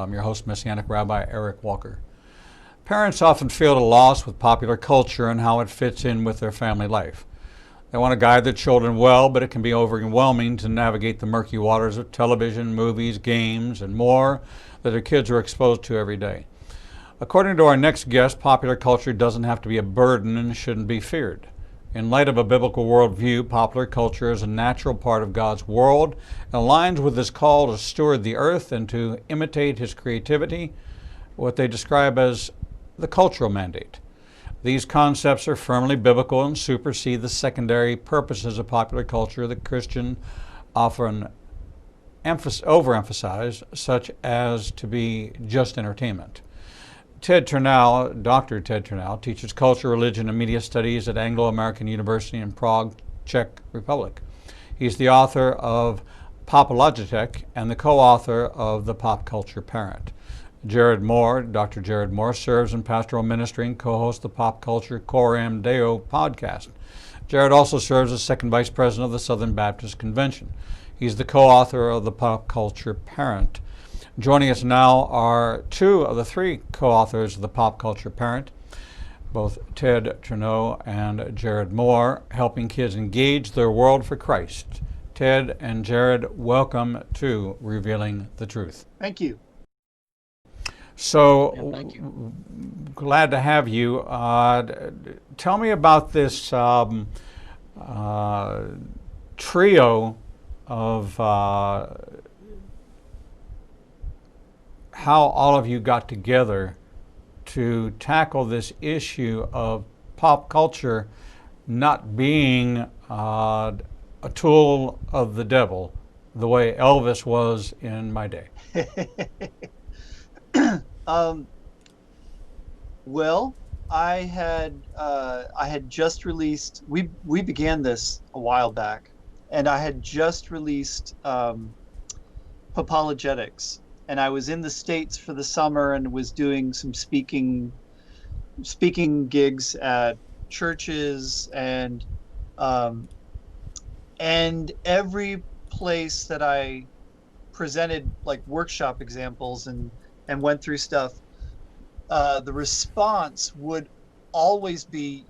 I'm your host, Messianic Rabbi Eric Walker. Parents often feel at a loss with popular culture and how it fits in with their family life. They want to guide their children well, but it can be overwhelming to navigate the murky waters of television, movies, games, and more that their kids are exposed to every day. According to our next guest, popular culture doesn't have to be a burden and shouldn't be feared. In light of a biblical worldview, popular culture is a natural part of God's world and aligns with His call to steward the earth and to imitate His creativity, what they describe as the cultural mandate. These concepts are firmly biblical and supersede the secondary purposes of popular culture that Christians often overemphasize, such as to be just entertainment. Dr. Ted Turnau, teaches culture, religion, and media studies at Anglo-American University in Prague, Czech Republic. He's the author of Popologitek and the co-author of The Pop Culture Parent. Dr. Jared Moore serves in pastoral ministry and co-hosts the Pop Culture Coram Deo podcast. Jared also serves as second vice president of the Southern Baptist Convention. He's the co-author of The Pop Culture Parent. Joining us now are two of the three co-authors of The Pop Culture Parent, both Ted Turnau and Jared Moore, helping kids engage their world for Christ. Ted and Jared, welcome to Revealing the Truth. Thank you. So, Yeah, thank you. Glad to have you. Tell me about this trio of how all of you got together to tackle this issue of pop culture not being a tool of the devil the way Elvis was in my day. Well, I had just released. We began this a while back, and I had just released Popologetics, and I was in the States for the summer and was doing some speaking gigs at churches and every place that I presented like workshop examples and went through stuff, the response would always be,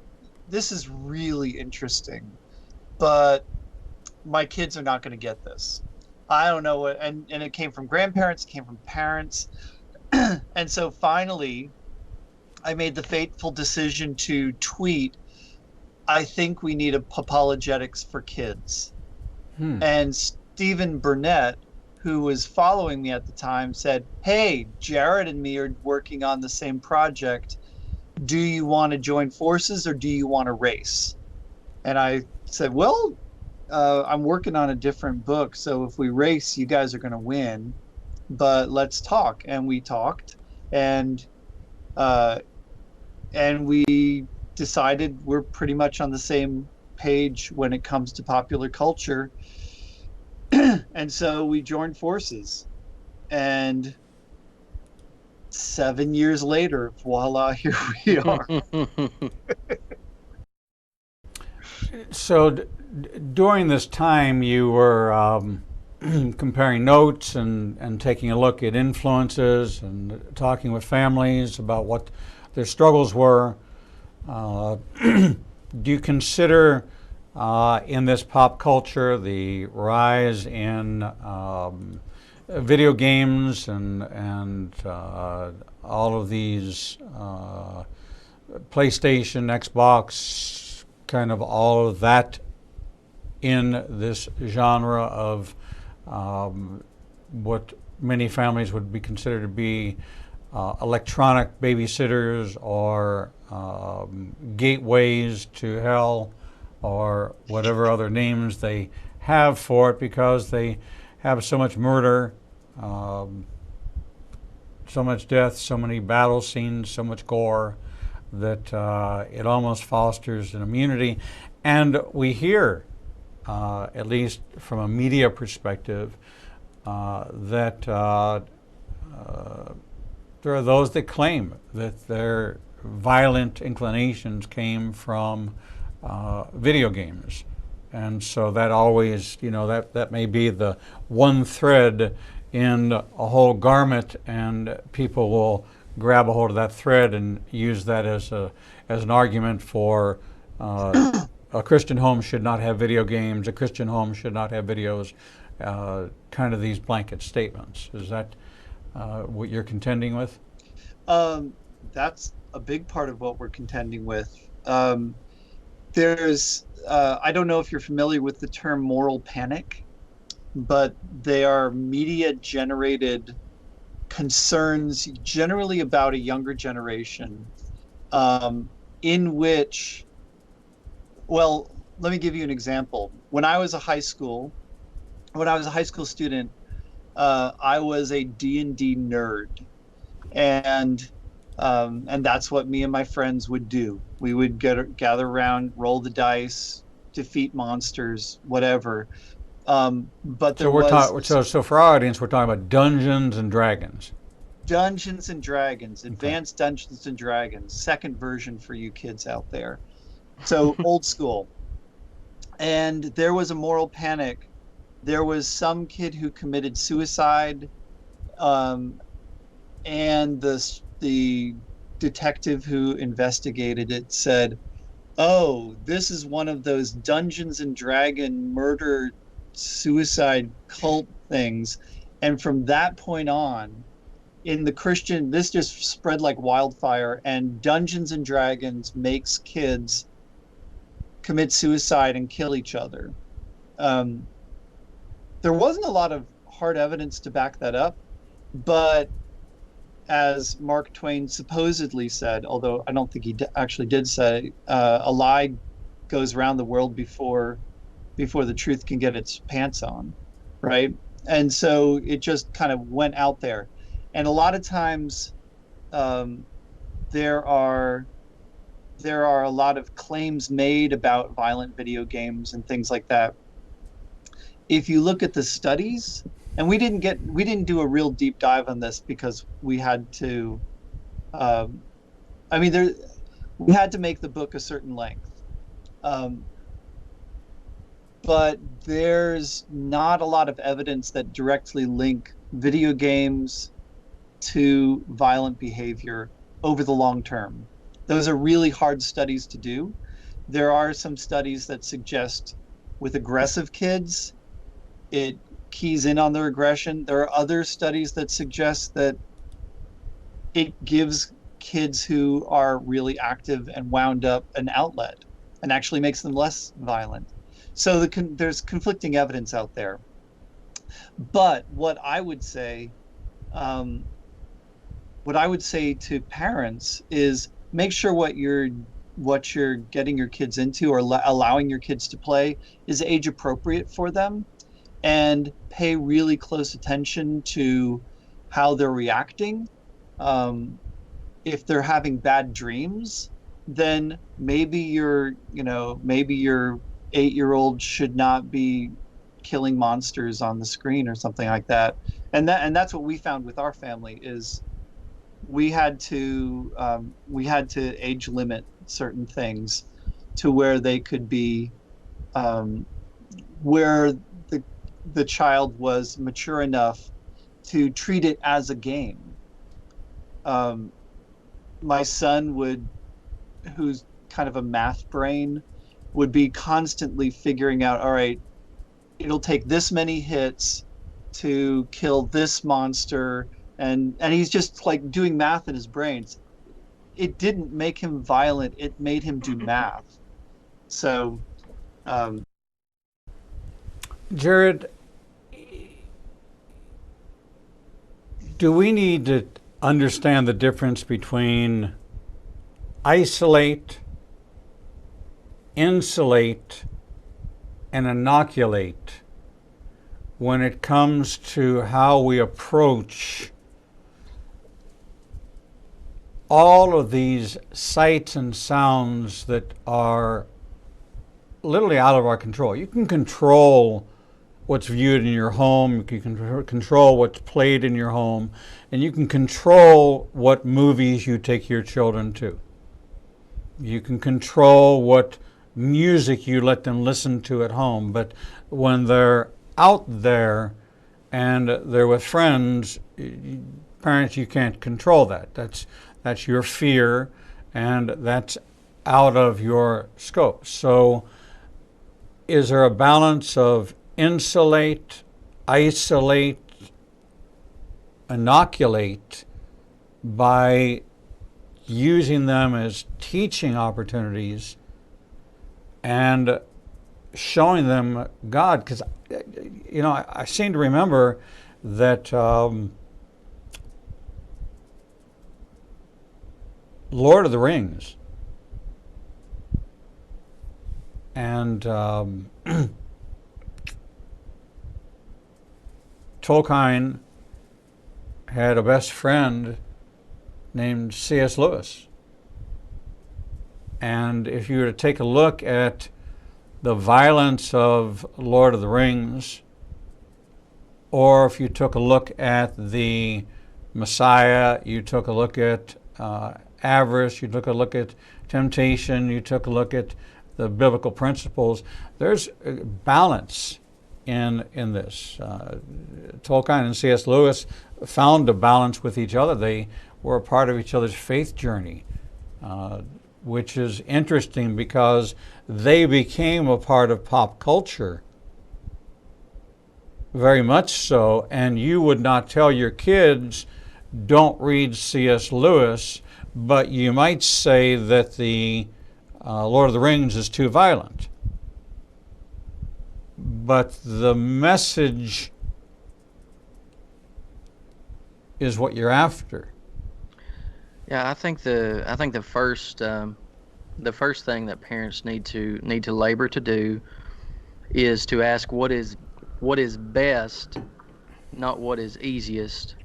"This is really interesting, but my kids are not going to get this. I don't know what," and it came from grandparents, it came from parents. And so finally, I made the fateful decision to tweet, "I think we need a Popologetics for kids." And Stephen Burnett, who was following me at the time, said, "Hey, Jared and me are working on the same project. Do you want to join forces or do you want to race?" And I said, "Well, I'm working on a different book, so if we race, you guys are going to win, but let's talk." And we talked, and we decided we're pretty much on the same page when it comes to popular culture. And so we joined forces, and 7 years later, voila, here we are. So during this time, you were comparing notes and taking a look at influences and talking with families about what their struggles were. Do you consider in this pop culture the rise in video games and all of these PlayStation, Xbox, kind of all of that in this genre of what many families would be considered to be electronic babysitters or gateways to hell, or whatever other names they have for it, because they have so much murder, so much death, so many battle scenes, so much gore, that it almost fosters an immunity. And we hear, at least from a media perspective, that there are those that claim that their violent inclinations came from video games. And so that always, that may be the one thread in a whole garment, and people will grab a hold of that thread and use that as an argument for a Christian home should not have video games, a Christian home should not have videos, kind of these blanket statements. Is that what you're contending with? That's a big part of what we're contending with. I don't know if you're familiar with the term moral panic, but they are media generated concerns generally about a younger generation, in which, well, let me give you an example. When I was a high school student, I was a D&D nerd, and that's what me and my friends would do. We would gather around, roll the dice, defeat monsters, whatever. But there So for our audience, we're talking about Dungeons and Dragons. Dungeons and Dragons, Advanced Dungeons and Dragons, second version for you kids out there. So old school. And there was a moral panic. There was some kid who committed suicide, and the detective who investigated it said, "Oh, this is one of those Dungeons and Dragon murder suicide cult things." And from that point on, in the Christian, this just spread like wildfire, and Dungeons and Dragons makes kids commit suicide and kill each other. There wasn't a lot of hard evidence to back that up, but as Mark Twain supposedly said, although I don't think he actually did say, a lie goes around the world before the truth can get its pants on, right? And so it just kind of went out there. And a lot of times there are a lot of claims made about violent video games and things like that. If you look at the studies, and we didn't do a real deep dive on this because we had to, we had to make the book a certain length. But there's not a lot of evidence that directly link video games to violent behavior over the long term. Those are really hard studies to do. There are some studies that suggest with aggressive kids, it keys in on their aggression. There are other studies that suggest that it gives kids who are really active and wound up an outlet and actually makes them less violent. So there's conflicting evidence out there. But what I would say to parents is make sure what you're getting your kids into or allowing your kids to play is age appropriate for them, and pay really close attention to how they're reacting. If they're having bad dreams, then maybe your 8-year-old should not be killing monsters on the screen or something like that. And that's what we found with our family is we had to age limit certain things to where they could be where the child was mature enough to treat it as a game. My son who's kind of a math brain, would be constantly figuring out, all right, it'll take this many hits to kill this monster, and he's just like doing math in his brains. It didn't make him violent, it made him do math. So Jared, do we need to understand the difference between isolate, insulate, and inoculate when it comes to how we approach all of these sights and sounds that are literally out of our control? You can control what's viewed in your home, you can control what's played in your home, and you can control what movies you take your children to. You can control what music you let them listen to at home, but when they're out there and they're with friends, parents, you can't control that. That's your fear, and that's out of your scope. So is there a balance of insulate, isolate, inoculate by using them as teaching opportunities and showing them God? Because, I seem to remember that Lord of the Rings and Tolkien had a best friend named C.S. Lewis. And if you were to take a look at the violence of Lord of the Rings, or if you took a look at the Messiah, you took a look at avarice, you took a look at temptation, you took a look at the biblical principles, there's a balance in this. Tolkien and C.S. Lewis found a balance with each other. They were a part of each other's faith journey, which is interesting because they became a part of pop culture, very much so, and you would not tell your kids, don't read C.S. Lewis, but you might say that the Lord of the Rings is too violent. But the message is what you're after. Yeah, I think the first thing that parents need to labor to do is to ask what is best, not what is easiest.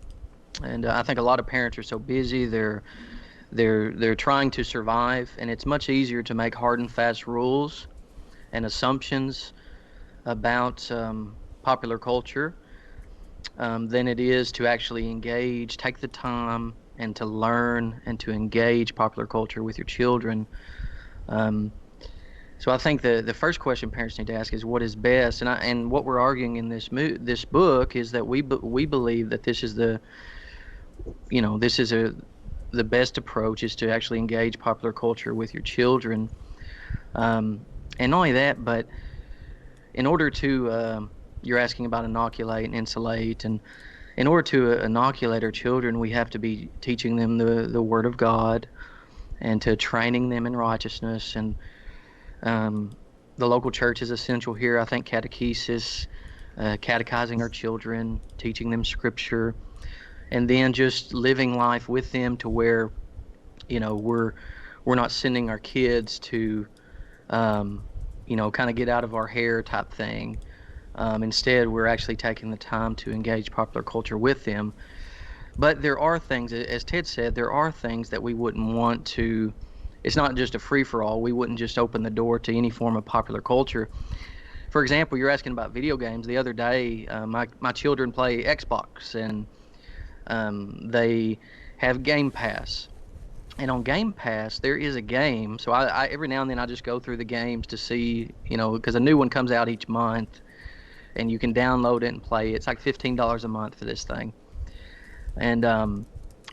And I think a lot of parents are so busy, they're trying to survive, and it's much easier to make hard and fast rules and assumptions about popular culture than it is to actually engage, take the time, and to learn and to engage popular culture with your children. So I think the first question parents need to ask is what is best, and what we're arguing in this book is that we believe that this is the best approach is to actually engage popular culture with your children, and not only that, but in order to you're asking about inoculate and insulate, and in order to inoculate our children, we have to be teaching them the Word of God and to training them in righteousness. And the local church is essential here. I think catechesis, catechizing our children, teaching them Scripture, and then just living life with them to where, we're not sending our kids to, kind of get out of our hair type thing. Instead, we're actually taking the time to engage popular culture with them. But there are things, as Ted said, there are things that we wouldn't want to, it's not just a free-for-all. We wouldn't just open the door to any form of popular culture. For example, you're asking about video games. The other day, my children play Xbox, and they have Game Pass. And on Game Pass, there is a game. So I every now and then I just go through the games to see, because a new one comes out each month, and you can download it and play it. It's like $15 a month for this thing. And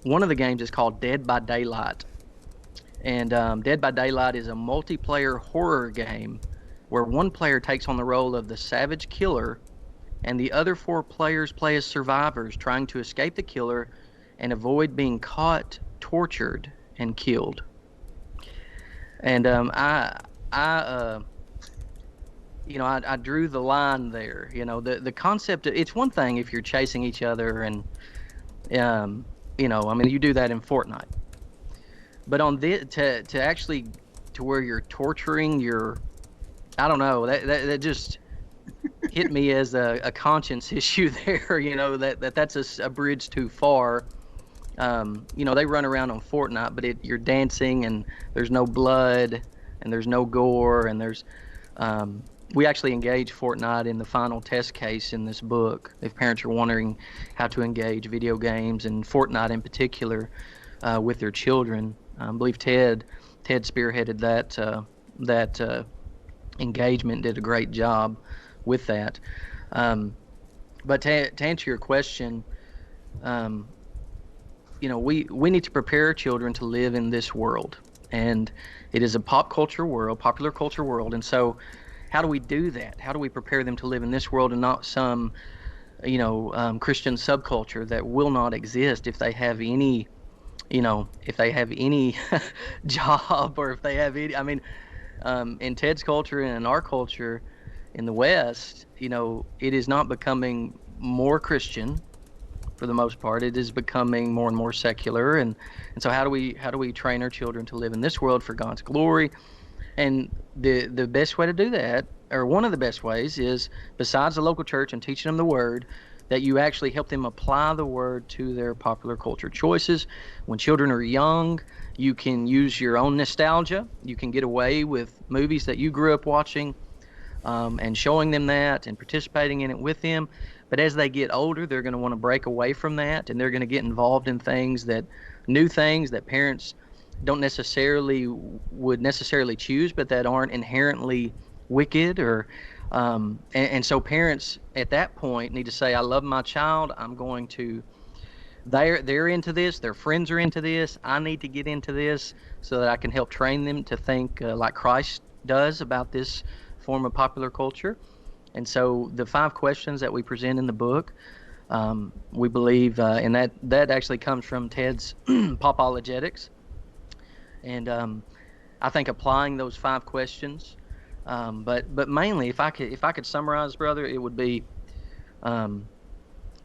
one of the games is called Dead by Daylight. And Dead by Daylight is a multiplayer horror game where one player takes on the role of the savage killer, and the other 4 players play as survivors trying to escape the killer and avoid being caught, tortured, and killed. And I drew the line there. The concept, it's one thing if you're chasing each other and, you do that in Fortnite. But on to actually to where you're torturing I don't know, that just hit me as a conscience issue there. That's a bridge too far. They run around on Fortnite, but you're dancing and there's no blood and there's no gore, and there's we actually engage Fortnite in the final test case in this book. If parents are wondering how to engage video games and Fortnite in particular with their children, I believe Ted spearheaded that engagement, did a great job with that. But to answer your question, um, we need to prepare our children to live in this world, and it is a popular culture world. And so, how do we do that? How do we prepare them to live in this world and not some, Christian subculture that will not exist if they have any, if they have any job, or if they have any. I mean, in Ted's culture and in our culture in the West, it is not becoming more Christian for the most part. It is becoming more and more secular, and so how do we train our children to live in this world for God's glory? And the best way to do that, or one of the best ways, is besides the local church and teaching them the Word, that you actually help them apply the Word to their popular culture choices. When children are young, you can use your own nostalgia. You can get away with movies that you grew up watching, and showing them that and participating in it with them. But as they get older, they're going to want to break away from that, and they're going to get involved in new things that parents would necessarily choose, but that aren't inherently wicked. And so parents at that point need to say, I love my child. They're into this. Their friends are into this. I need to get into this so that I can help train them to think like Christ does about this form of popular culture. And so the 5 questions that we present in the book, we believe, and that actually comes from Ted's Popologetics. And I think applying those 5 questions, but mainly, if I could summarize, brother, it would be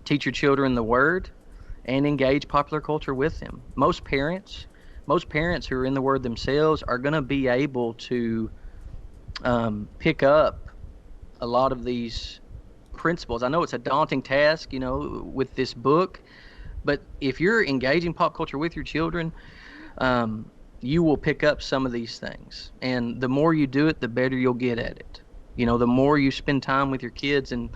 teach your children the Word and engage popular culture with them. Most parents who are in the Word themselves are going to be able to pick up a lot of these principles. I know it's a daunting task, with this book, but if you're engaging pop culture with your children, you will pick up some of these things. And the more you do it, the better you'll get at it. The more you spend time with your kids and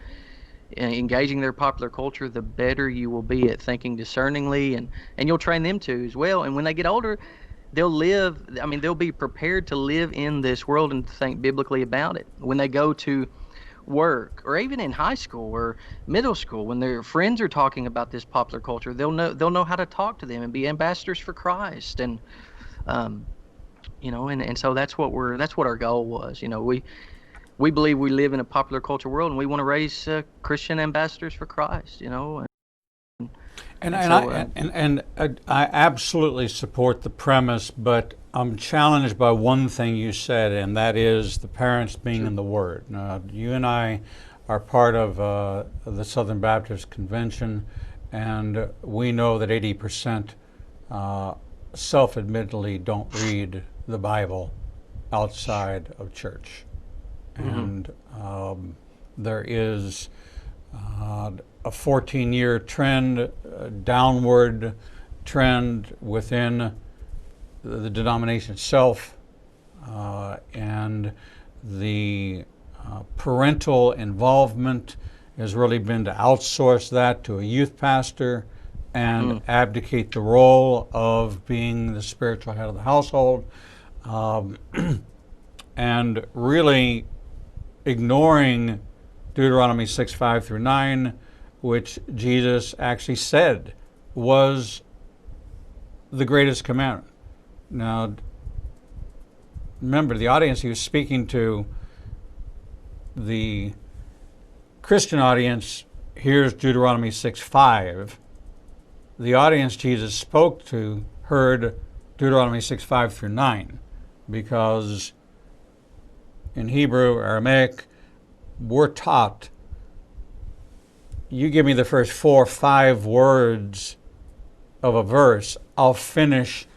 engaging their popular culture, the better you will be at thinking discerningly, and you'll train them to as well. And when they get older, they'll be prepared to live in this world and think biblically about it. When they go to work, or even in high school or middle school, when their friends are talking about this popular culture, they'll know how to talk to them and be ambassadors for Christ. And and so that's what our goal was. We believe we live in a popular culture world, and we want to raise Christian ambassadors for Christ. I absolutely support the premise, but I'm challenged by one thing you said, and that is the parents being in the Word. Now, you and I are part of the Southern Baptist Convention, and we know that 80% self-admittedly don't read the Bible outside of church. And there is a 14-year trend, downward trend within the denomination itself, and the parental involvement has really been to outsource that to a youth pastor and abdicate the role of being the spiritual head of the household, and really ignoring Deuteronomy 6:5-9, which Jesus actually said was the greatest commandment. Now, remember, the audience he was speaking to, the Christian audience, hears Deuteronomy 6:5. The audience Jesus spoke to heard Deuteronomy 6:5-9, because in Hebrew, Aramaic, we're taught, you give me the first 4 or 5 words of a verse, I'll finish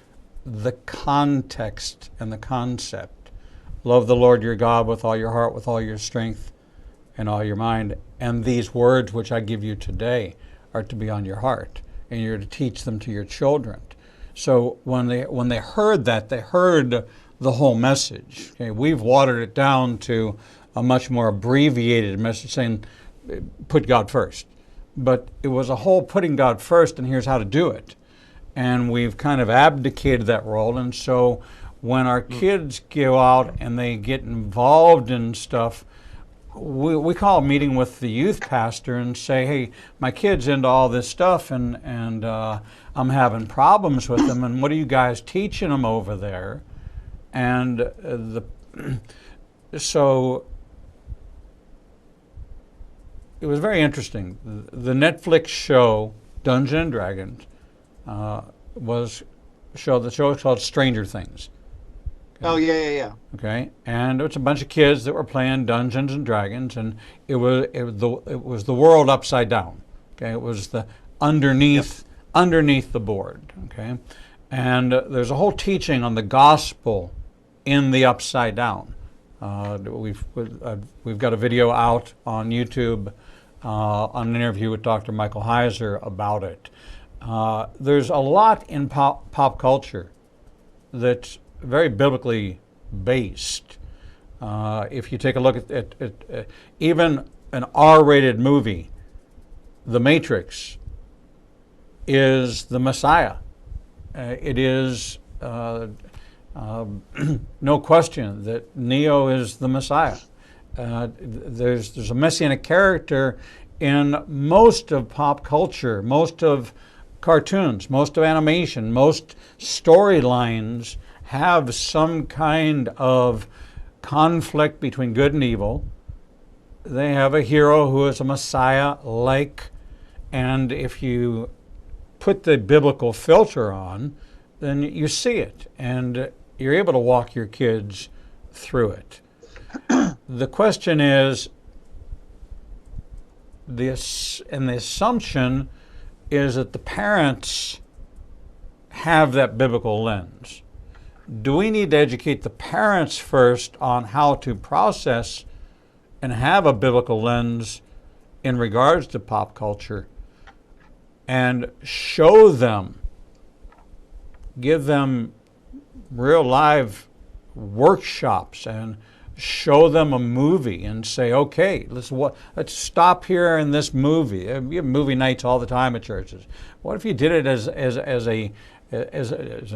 the context and the concept. Love the Lord your God with all your heart, with all your strength, and all your mind. And these words which I give you today are to be on your heart, and you're to teach them to your children. So when they heard that, they heard the whole message. Okay, we've watered it down to a much more abbreviated message saying, put God first. But it was a whole putting God first, and here's how to do it. And we've kind of abdicated that role. And so when our kids go out and they get involved in stuff, we call a meeting with the youth pastor and say, hey, my kid's into all this stuff, and I'm having problems with them, and what are you guys teaching them over there? And so it was very interesting. The Netflix show Dungeons and Dragons was the show is called Stranger Things. Okay. Oh yeah. Okay, and it's a bunch of kids that were playing Dungeons and Dragons, and it was the world upside down. Okay, it was the underneath the board. Okay, and there's a whole teaching on the gospel in the upside down. We've got a video out on YouTube on an interview with Dr. Michael Heiser about it. There's a lot in pop culture that's very biblically based. If you take a look at even an R-rated movie, The Matrix is the Messiah. It is no question that Neo is the Messiah. There's a messianic character in most of pop culture, most of cartoons, most of animation, most storylines have some kind of conflict between good and evil. They have a hero who is a Messiah-like, and if you put the biblical filter on, then you see it, and you're able to walk your kids through it. The question is, the assumption is that the parents have that biblical lens. Do we need to educate the parents first on how to process and have a biblical lens in regards to pop culture, and show them, give them real live workshops, and show them a movie and say, okay, let's stop here in this movie. We have movie nights all the time at churches. What if you did it as an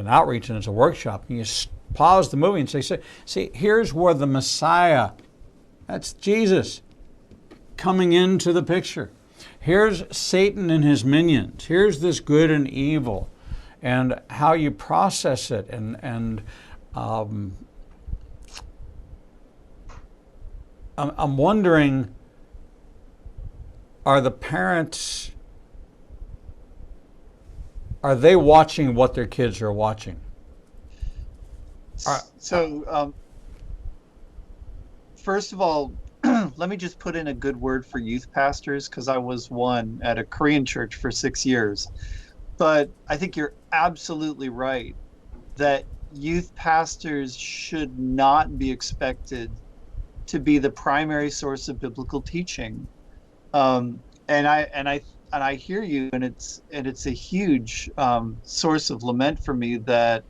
outreach and as a workshop, and you pause the movie and say, see, here's where the Messiah, that's Jesus, coming into the picture. Here's Satan and his minions. Here's this good and evil, and how you process it. And I'm wondering, are the parents, are they watching what their kids are watching? So, first of all, let me just put in a good word for youth pastors, because I was one at a Korean church for 6 years. But I think you're absolutely right that youth pastors should not be expected to be the primary source of biblical teaching. And I hear you, and it's a huge source of lament for me that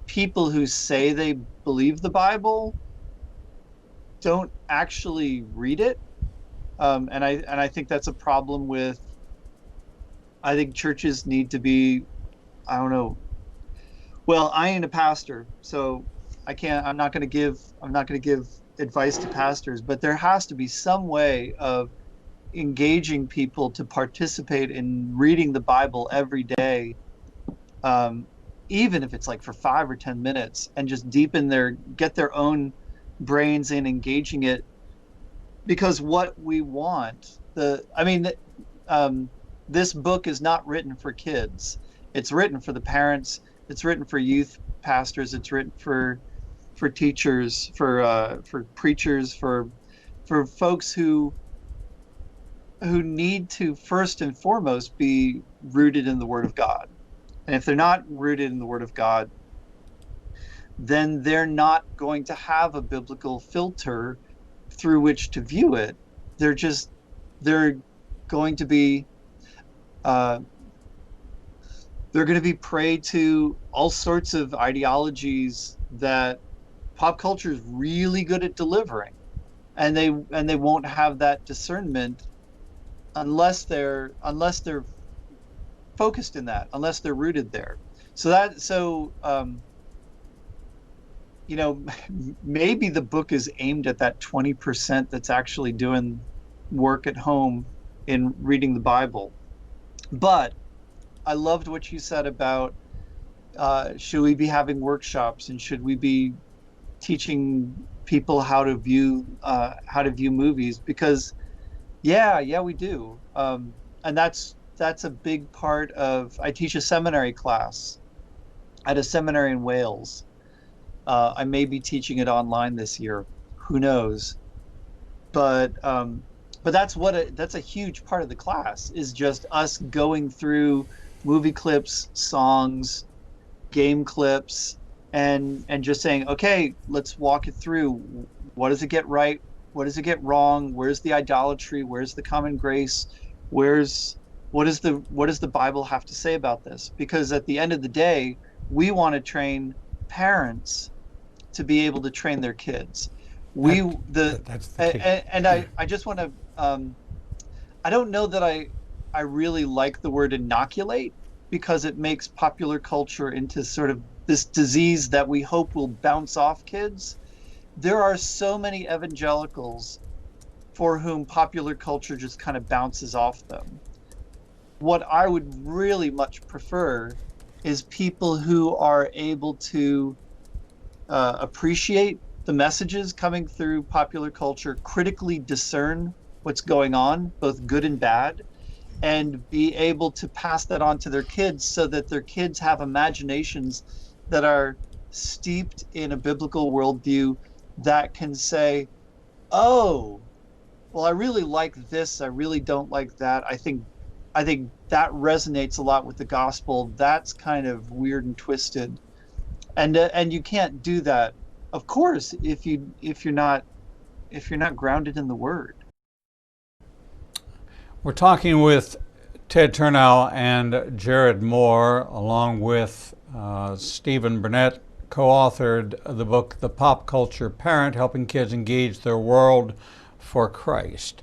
people who say they believe the Bible don't actually read it, and I think that's a problem with. I think churches need to be, I don't know. Well, I ain't a pastor, so I'm not going to give advice to pastors, but there has to be some way of engaging people to participate in reading the Bible every day, even if it's like for 5 or 10 minutes, and just get their own brains in engaging it. Because what we want, this book is not written for kids. It's written for the parents. It's written for youth pastors. It's written for teachers, for preachers, for folks who need to first and foremost be rooted in the Word of God. And if they're not rooted in the Word of God, then they're not going to have a biblical filter through which to view it. They're going to be prey to all sorts of ideologies that pop culture is really good at delivering, and they won't have that discernment unless they're focused in that, unless they're rooted there. So you know, maybe the book is aimed at that 20% that's actually doing work at home in reading the Bible. But I loved what you said about should we be having workshops, and should we be teaching people how to view movies? Because yeah, we do. And that's a big part of. I teach a seminary class at a seminary in Wales. I may be teaching it online this year. Who knows? But that's a huge part of the class, is just us going through movie clips, songs, game clips, and just saying, okay, let's walk it through. What does it get right? What does it get wrong? Where's the idolatry? Where's the common grace? Where's what does the Bible have to say about this? Because at the end of the day, we want to train parents to be able to train their kids. That's the key. And I just want to I don't know that I really like the word inoculate, because it makes popular culture into sort of this disease that we hope will bounce off kids. There are so many evangelicals for whom popular culture just kind of bounces off them. What I would really much prefer is people who are able to appreciate the messages coming through popular culture, critically discern what's going on, both good and bad, and be able to pass that on to their kids, so that their kids have imaginations that are steeped in a biblical worldview, that can say, oh, well, I really like this, I really don't like that. I think that resonates a lot with the gospel. That's kind of weird and twisted. And you can't do that, of course, if you're not grounded in the Word. We're talking with Ted Turnau and Jared Moore, along with Stephen Burnett, co-authored the book The Pop Culture Parent, Helping Kids Engage Their World for Christ.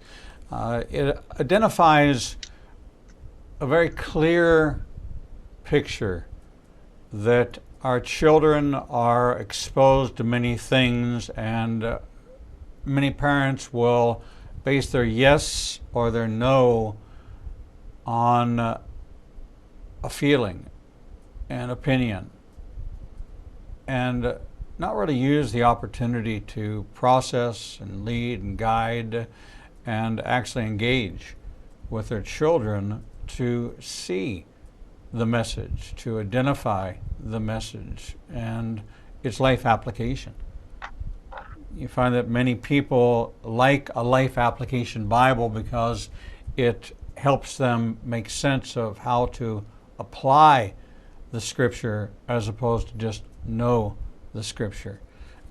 It identifies a very clear picture that our children are exposed to many things, and many parents will base their yes or their no on a feeling, an opinion, and not really use the opportunity to process and lead and guide and actually engage with their children to see the message, to identify the message and its life application. You find that many people like a life application Bible because it helps them make sense of how to apply the Scripture as opposed to just know the Scripture.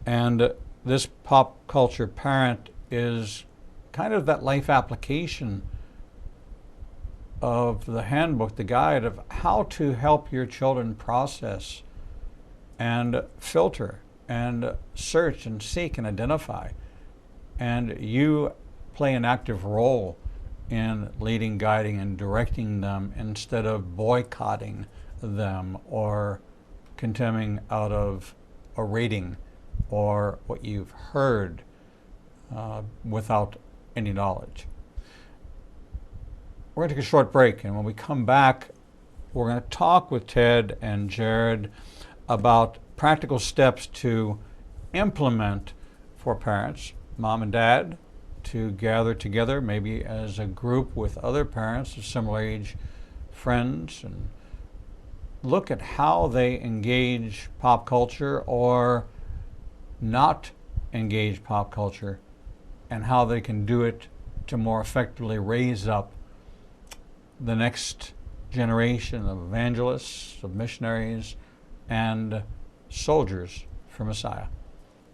And this pop culture parent is kind of that life application of the handbook, the guide of how to help your children process and filter and search and seek and identify. And you play an active role in leading, guiding, and directing them instead of boycotting them or condemning out of a rating or what you've heard without any knowledge. We're going to take a short break, and when we come back, we're going to talk with Ted and Jared about practical steps to implement for parents, mom and dad, to gather together, maybe as a group with other parents of similar age, friends, and look at how they engage pop culture or not engage pop culture, and how they can do it to more effectively raise up the next generation of evangelists, of missionaries, and soldiers for Messiah.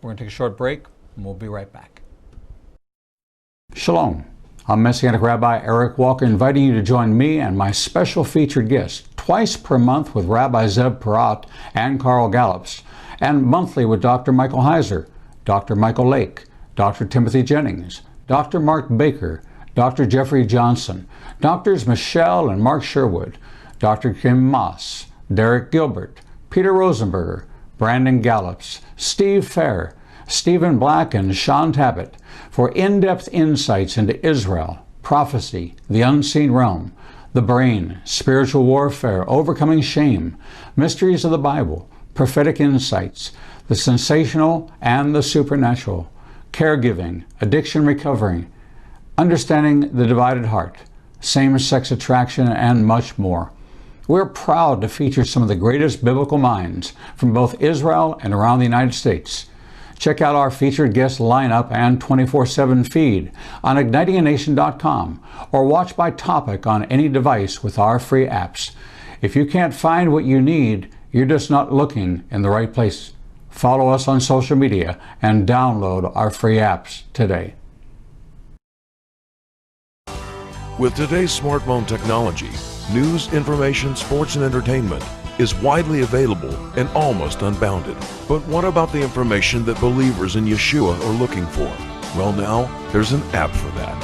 We're going to take a short break, and we'll be right back. Shalom. I'm Messianic Rabbi Eric Walker, inviting you to join me and my special featured guests twice per month with Rabbi Zeb Parat and Carl Gallups, and monthly with Dr. Michael Heiser, Dr. Michael Lake, Dr. Timothy Jennings, Dr. Mark Baker, Dr. Jeffrey Johnson, Drs. Michelle and Mark Sherwood, Dr. Kim Moss, Derek Gilbert, Peter Rosenberger, Brandon Gallups, Steve Fair, Stephen Black, and Sean Tabbitt for in-depth insights into Israel, prophecy, the unseen realm, the brain, spiritual warfare, overcoming shame, mysteries of the Bible, prophetic insights, the sensational and the supernatural, caregiving, addiction recovery, understanding the divided heart, same-sex attraction, and much more. We're proud to feature some of the greatest biblical minds from both Israel and around the United States. Check out our featured guest lineup and 24/7 feed on ignitinganation.com or watch by topic on any device with our free apps. If you can't find what you need, you're just not looking in the right place. Follow us on social media and download our free apps today. With today's smartphone technology, news, information, sports, and entertainment is widely available and almost unbounded. But what about the information that believers in Yeshua are looking for? Well, now there's an app for that.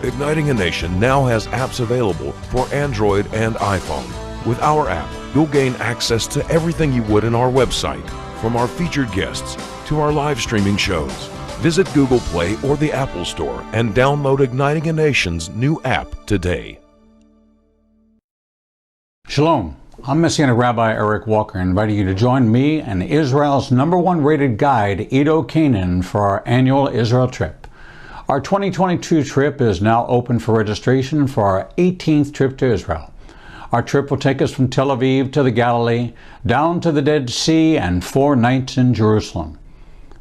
Igniting a Nation now has apps available for Android and iPhone. With our app, you'll gain access to everything you would in our website, from our featured guests to our live streaming shows. Visit Google Play or the Apple Store and download Igniting a Nation's new app today. Shalom. I'm Messianic Rabbi Eric Walker, inviting you to join me and Israel's #1 rated guide, Edo Canaan, for our annual Israel trip. Our 2022 trip is now open for registration for our 18th trip to Israel. Our trip will take us from Tel Aviv to the Galilee, down to the Dead Sea, and 4 nights in Jerusalem.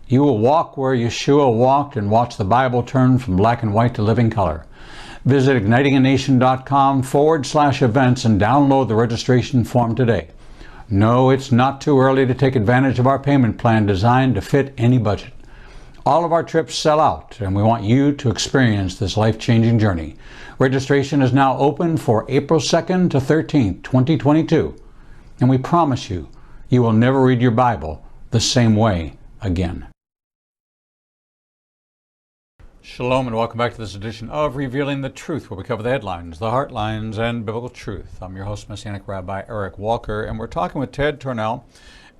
You will walk where Yeshua walked and watch the Bible turn from black and white to living color. Visit ignitinganation.com/events and download the registration form today. No, it's not too early to take advantage of our payment plan designed to fit any budget. All of our trips sell out, and we want you to experience this life-changing journey. Registration is now open for April 2nd to 13th, 2022, and we promise you, you will never read your Bible the same way again. Shalom and welcome back to this edition of Revealing the Truth, where we cover the headlines, the heartlines, and biblical truth. I'm your host, Messianic Rabbi Eric Walker, and we're talking with Ted Turnau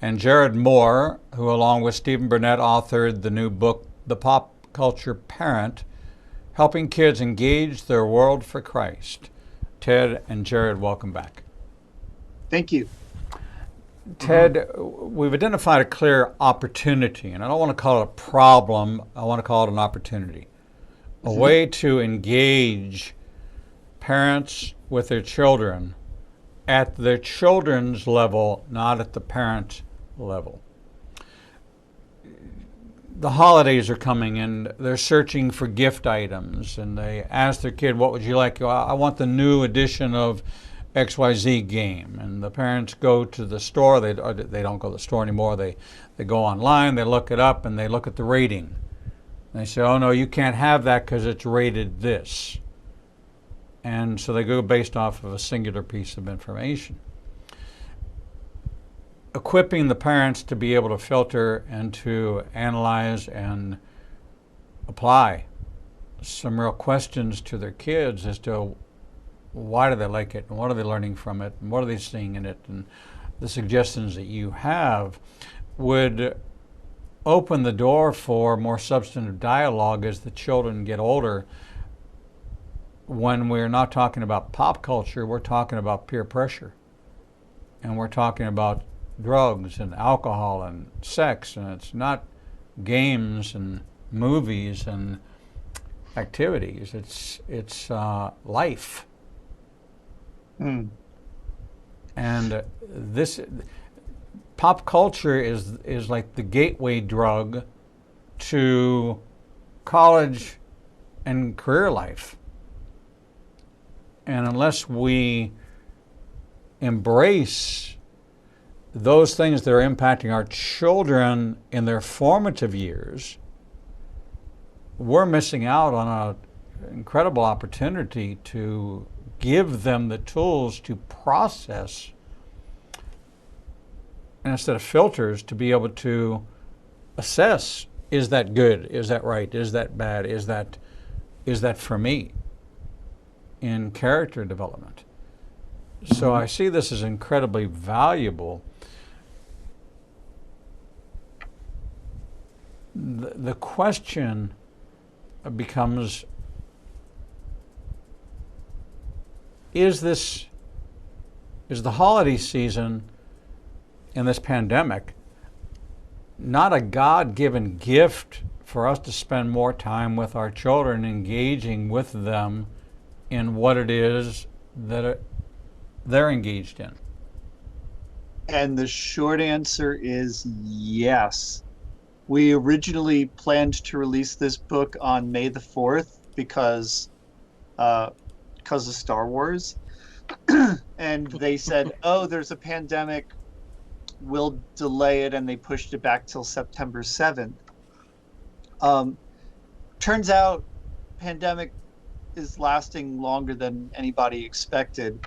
and Jared Moore, who along with Stephen Burnett authored the new book, The Pop Culture Parent, Helping Kids Engage Their World for Christ. Ted and Jared, welcome back. Thank you. Ted, we've identified a clear opportunity, and I don't want to call it a problem, I want to call it an opportunity. A way to engage parents with their children at their children's level, not at the parent level. The holidays are coming and they're searching for gift items, and they ask their kid, what would you like? I want the new edition of XYZ game. And the parents go to the store. They don't go to the store anymore. They go online, they look it up, and they look at the rating. They say, oh no, you can't have that because it's rated this. And so they go based off of a singular piece of information. Equipping the parents to be able to filter and to analyze and apply some real questions to their kids as to why do they like it and what are they learning from it and what are they seeing in it, and the suggestions that you have would open the door for more substantive dialogue as the children get older. When we're not talking about pop culture, we're talking about peer pressure, and we're talking about drugs and alcohol and sex, and it's not games and movies and activities. It's life. And this pop culture is like the gateway drug to college and career life. And unless we embrace those things that are impacting our children in their formative years, we're missing out on an incredible opportunity to give them the tools to process, and instead of filters, to be able to assess, is that good, is that right, is that bad, is that for me, in character development. So I see this as incredibly valuable. the question becomes, is the holiday season in this pandemic not a God-given gift for us to spend more time with our children, engaging with them in what it is that they're engaged in? And the short answer is yes. We originally planned to release this book on May the 4th because of Star Wars. And they said, oh, there's a pandemic, we'll delay it, and they pushed it back till September 7th. Turns out pandemic is lasting longer than anybody expected.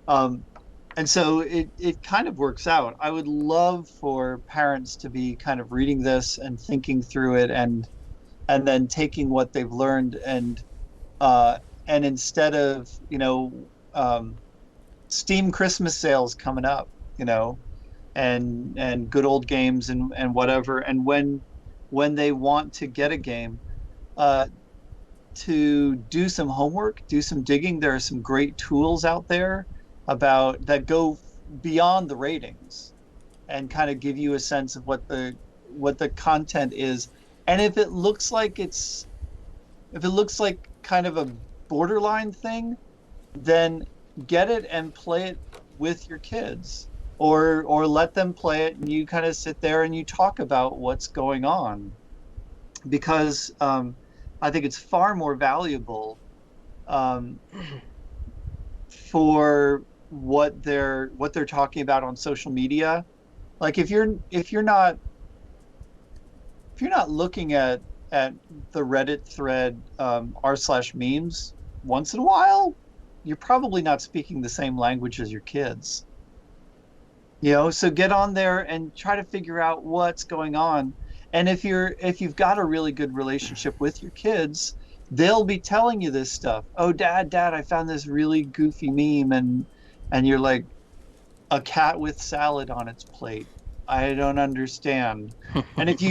And so it kind of works out. I would love for parents to be kind of reading this and thinking through it, and then taking what they've learned, and instead of, Steam Christmas sales coming up, and good old games and whatever, and when they want to get a game, to do some homework, do some digging. There are some great tools out there that go beyond the ratings and kind of give you a sense of what the content is. And if it looks like kind of a borderline thing, then get it and play it with your kids, or let them play it, and you kind of sit there and you talk about what's going on, because I think it's far more valuable for what they're talking about on social media. Like if you're not looking at the Reddit thread r/memes once in a while, you're probably not speaking the same language as your kids. So get on there and try to figure out what's going on. And if you've got a really good relationship with your kids, they'll be telling you this stuff. Oh, dad, I found this really goofy meme, and you're like, a cat with salad on its plate. I don't understand. And if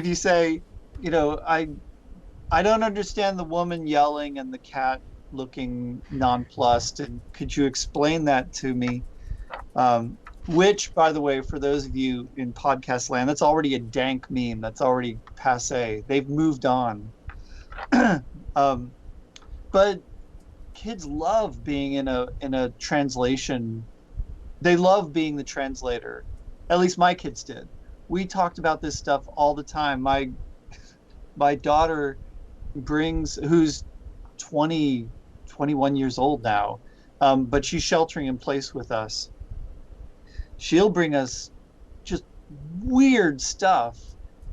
you say, I don't understand the woman yelling and the cat looking nonplussed, and could you explain that to me? Which, by the way, for those of you in podcast land, that's already a dank meme. That's already passé. They've moved on. But kids love being in a translation. They love being the translator. At least my kids did. We talked about this stuff all the time. My daughter who's 21 years old now, but she's sheltering in place with us. She'll bring us just weird stuff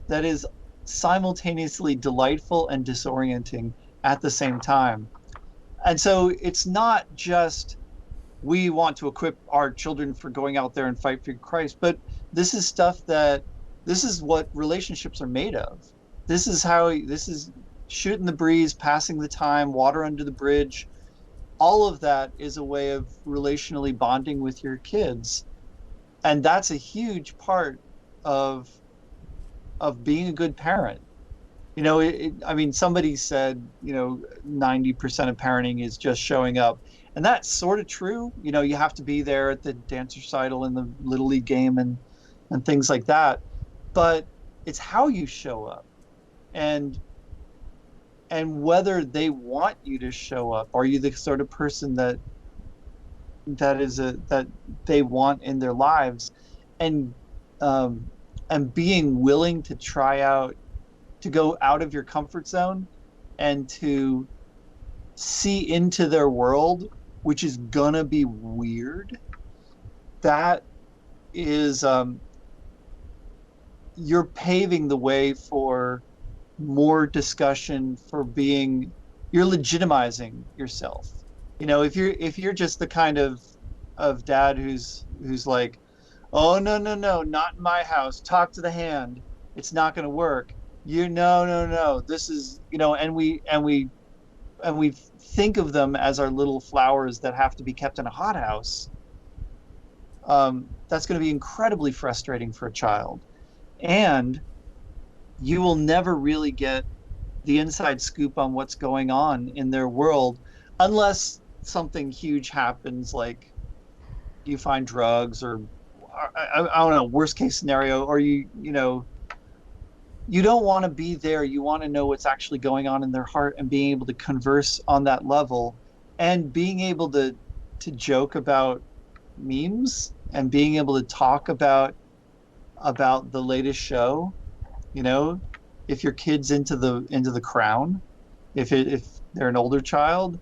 that is simultaneously delightful and disorienting at the same time. And so it's not just we want to equip our children for going out there and fight for Christ, but this is what relationships are made of. This is shooting the breeze, passing the time, water under the bridge. All of that is a way of relationally bonding with your kids. And that's a huge part of being a good parent. Somebody said, 90% of parenting is just showing up. And that's sort of true. You have to be there at the dance recital and the Little League game and things like that. But it's how you show up, and whether they want you to show up. Are you the sort of person that they want in their lives, and being willing to to go out of your comfort zone and to see into their world, which is gonna be weird. That is, you're paving the way for more discussion, you're legitimizing yourself. If you're just the kind of dad who's like, oh, no, not in my house, talk to the hand, it's not going to work. No, this is, and we think of them as our little flowers that have to be kept in a hothouse. That's going to be incredibly frustrating for a child. And you will never really get the inside scoop on what's going on in their world unless something huge happens, like you find drugs, or I don't know, worst case scenario, or you know, you don't want to be there. You want to know what's actually going on in their heart, and being able to converse on that level, and being able to joke about memes, and being able to talk about the latest show. You know, if your kid's into the Crown, if they're an older child,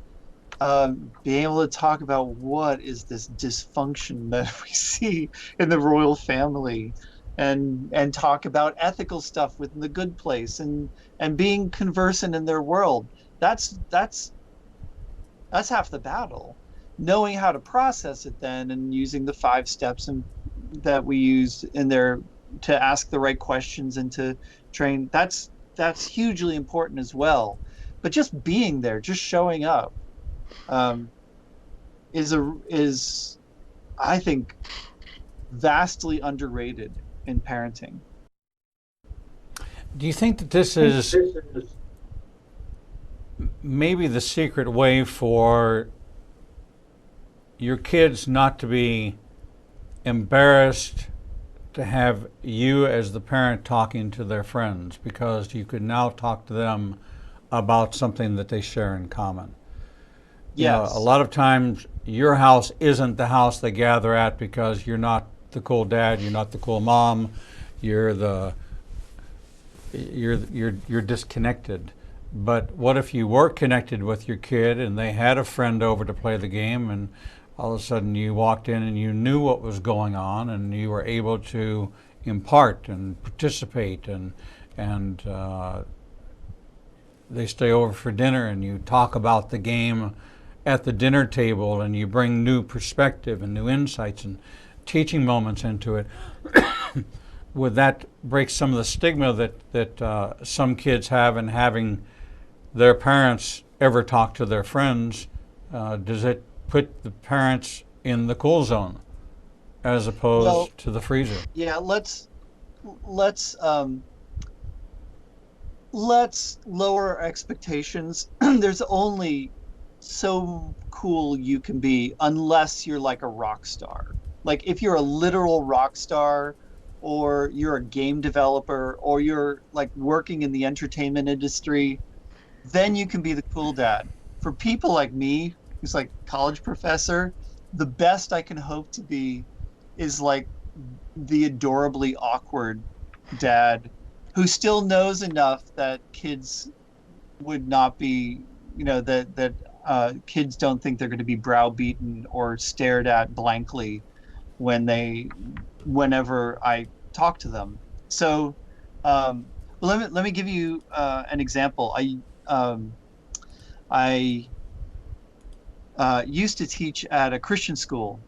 being able to talk about what is this dysfunction that we see in the royal family, and talk about ethical stuff within the good place, and being conversant in their world. That's half the battle. Knowing how to process it then, and using the 5 steps and that we use in there to ask the right questions and to train, that's hugely important as well. But just being there, just showing up, um, is I think vastly underrated in parenting. Do you think that this is maybe the secret way for your kids not to be embarrassed to have you as the parent talking to their friends, because you could now talk to them about something that they share in common? You know, a Yes. lot of times your house isn't the house they gather at because you're not the cool dad, you're not the cool mom, you're the you're disconnected. But what if you were connected with your kid and they had a friend over to play the game, and all of a sudden you walked in and you knew what was going on and you were able to impart and participate, and they stay over for dinner and you talk about the game at the dinner table and you bring new perspective and new insights and teaching moments into it. Would that break some of the stigma that some kids have in having their parents ever talk to their friends? Does it put the parents in the cool zone as opposed Well, to the freezer? yeah, let's um let's lower our expectations. There's only so cool you can be unless you're like a rock star. Like if you're a literal rock star, or you're a game developer, or you're like working in the entertainment industry, then you can be the cool dad. For people like me, who's like college professor, the best I can hope to be is like the adorably awkward dad who still knows enough that kids would not be, that kids don't think they're going to be browbeaten or stared at blankly whenever I talk to them. So, let me give you an example. I used to teach at a Christian school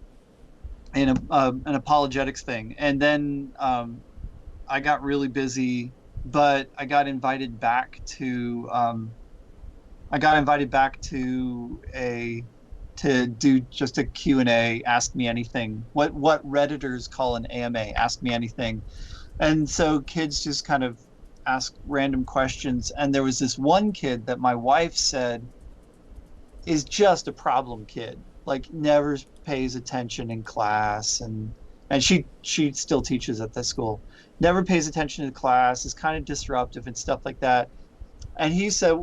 in an apologetics thing, and then I got really busy, but I got invited back to a to do just a Q&A, ask me anything. What Redditors call an AMA, ask me anything. And so kids just kind of ask random questions, and there was this one kid that my wife said is just a problem kid, like never pays attention in class, and she still teaches at this school, never pays attention to class, is kind of disruptive and stuff like that. And he said,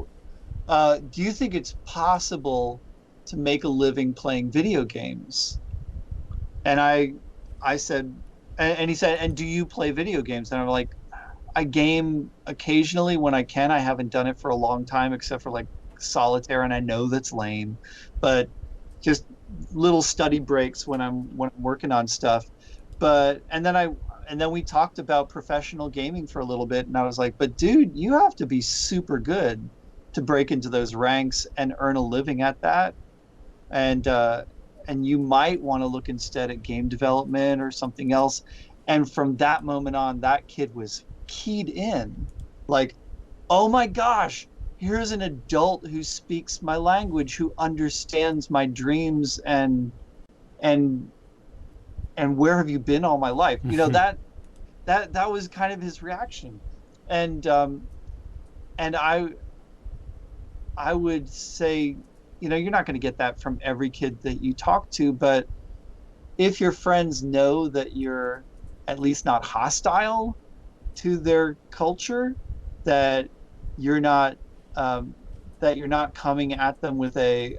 do you think it's possible to make a living playing video games? And I said, and he said, and do you play video games? And I'm like, I game occasionally when I can. I haven't done it for a long time, except for like solitaire, and I know that's lame, but just little study breaks when I'm working on stuff. But and then we talked about professional gaming for a little bit, and I was like, but dude, you have to be super good to break into those ranks and earn a living at that. And you might want to look instead at game development or something else. And from that moment on, that kid was keyed in, like, oh my gosh, here's an adult who speaks my language, who understands my dreams, and where have you been all my life? That was kind of his reaction. And and I would say, you're not going to get that from every kid that you talk to, but if your friends know that you're at least not hostile to their culture, that you're not um, that you're not coming at them with a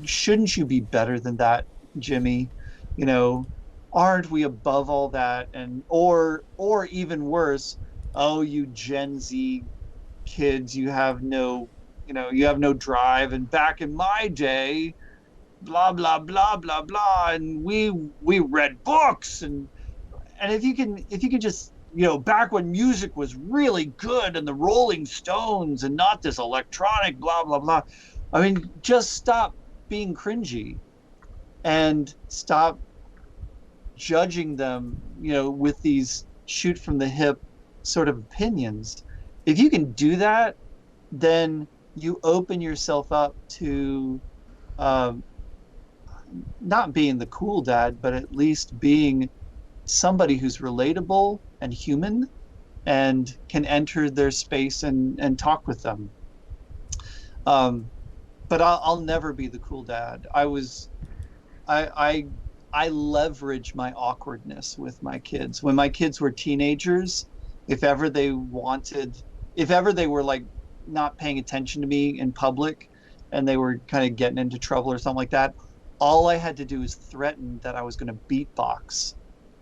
shouldn't you be better than that, Jimmy? You know, aren't we above all that? And or even worse, oh, you Gen Z kids, you have no drive. And back in my day, blah blah blah blah blah, and we read books. And if you can just, back when music was really good and the Rolling Stones and not this electronic blah blah blah. I mean, just stop being cringy and stop judging them, with these shoot from the hip sort of opinions. If you can do that, then you open yourself up to um, not being the cool dad, but at least being somebody who's relatable and human and can enter their space and talk with them. Um, but I'll never be the cool dad. I I leverage my awkwardness with my kids. When my kids were teenagers, if ever they wanted, if ever they were like not paying attention to me in public and they were kind of getting into trouble or something like that, all I had to do is threaten that I was going to beatbox.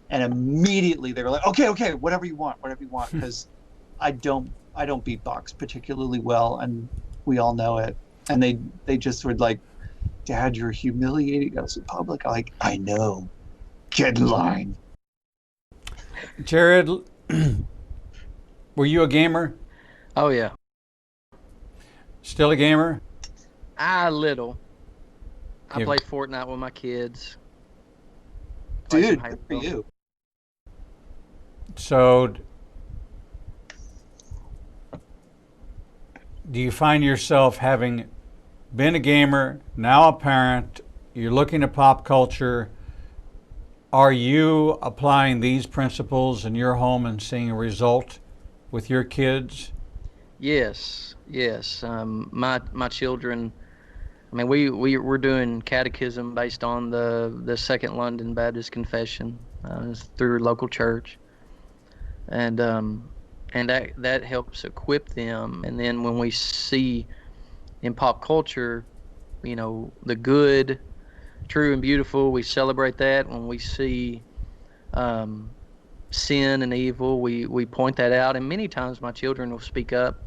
And immediately they were like, okay, okay, whatever you want, because I don't beatbox particularly well, and we all know it. And they just were like, Dad, you're humiliating us in public. I'm like, I know. Get in line. Jared, were you a gamer? Oh yeah, Still a gamer? little. I Yeah. play Fortnite with my kids. Play some Dude, good for Halo. you. So, do you find yourself having been a gamer, now a parent, you're looking at pop culture? Are you applying these principles in your home and seeing a result with your kids? Yes, yes. My children. I mean, we're doing catechism based on the Second London Baptist Confession, it's through local church, and that helps equip them. And then when we see in pop culture, the good, true, and beautiful, we celebrate that. When we see um, sin and evil, we point that out. And many times my children will speak up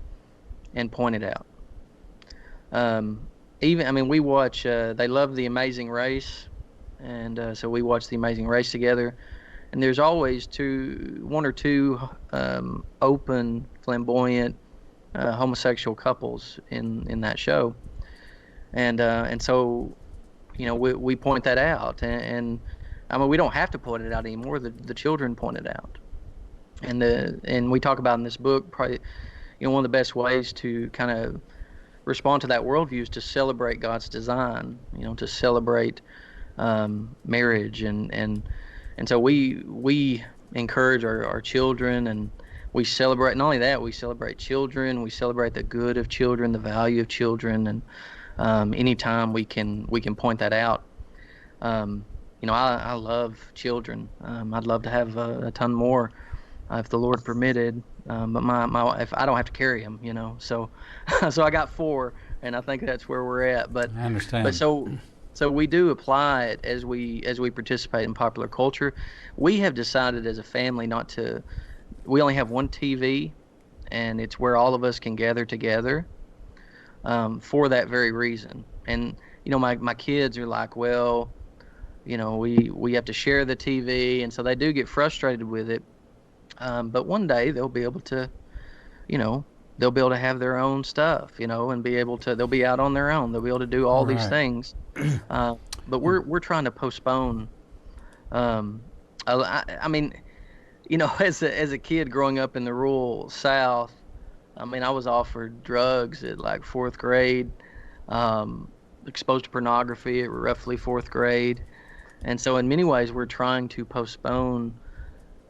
and point it out. Um, I mean, we watch. They love The Amazing Race, and so we watch The Amazing Race together. And there's always one or two open, flamboyant, homosexual couples in that show, and so we point that out, and I mean we don't have to point it out anymore. The children point it out, and we talk about in this book probably one of the best ways to kind of respond to that worldview is to celebrate God's design, to celebrate marriage, and so we encourage our children, and we celebrate. Not only that, we celebrate children. We celebrate the good of children, the value of children, and anytime we can point that out. I love children. I'd love to have a ton more if the Lord permitted. But my wife, I don't have to carry them, So so I got four, and I think that's where we're at. But I understand. so we do apply it as we participate in popular culture. We have decided as a family not to. We only have one TV, and it's where all of us can gather together for that very reason. And my kids are like, well, we have to share the TV, and so they do get frustrated with it. But one day they'll be able to, they'll be able to have their own stuff, and they'll be out on their own. They'll be able to do all these Right. things. But we're trying to postpone. I mean, as a kid growing up in the rural South, I mean, I was offered drugs at like fourth grade, exposed to pornography at roughly fourth grade. And so in many ways, we're trying to postpone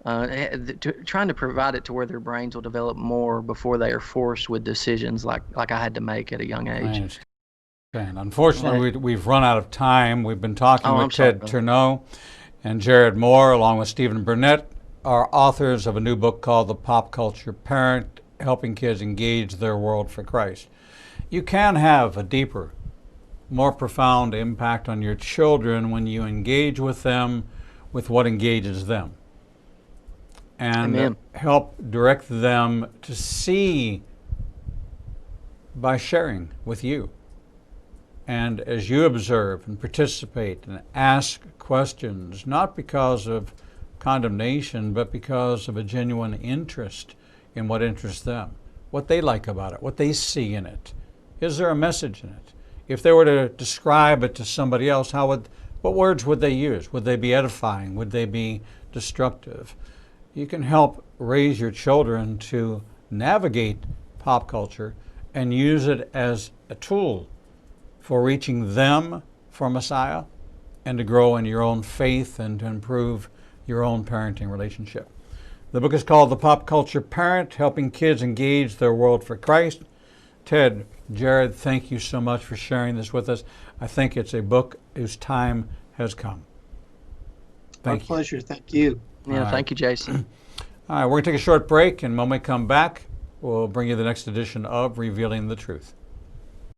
Trying to provide it to where their brains will develop more before they are forced with decisions like I had to make at a young I age. understand. Unfortunately, we've run out of time. We've been talking with I'm sorry, Ted brother. Turnau and Jared Moore, along with Stephen Burnett, are authors of a new book called The Pop Culture Parent, helping kids engage their world for Christ. You can have a deeper, more profound impact on your children when you engage with them with what engages them, and Amen. help direct them to see by sharing with you. And as you observe and participate and ask questions, not because of condemnation, but because of a genuine interest in what interests them, what they like about it, what they see in it. Is there a message in it? If they were to describe it to somebody else, what words would they use? Would they be edifying? Would they be destructive? You can help raise your children to navigate pop culture and use it as a tool for reaching them for Messiah and to grow in your own faith and to improve your own parenting relationship. The book is called The Pop Culture Parent, helping kids engage their world for Christ. Ted, Jared, thank you so much for sharing this with us. I think it's a book whose time has come. Our pleasure. Thank you. Yeah, thank you, Jason. All right, we're going to take a short break, and when we come back, we'll bring you the next edition of Revealing the Truth.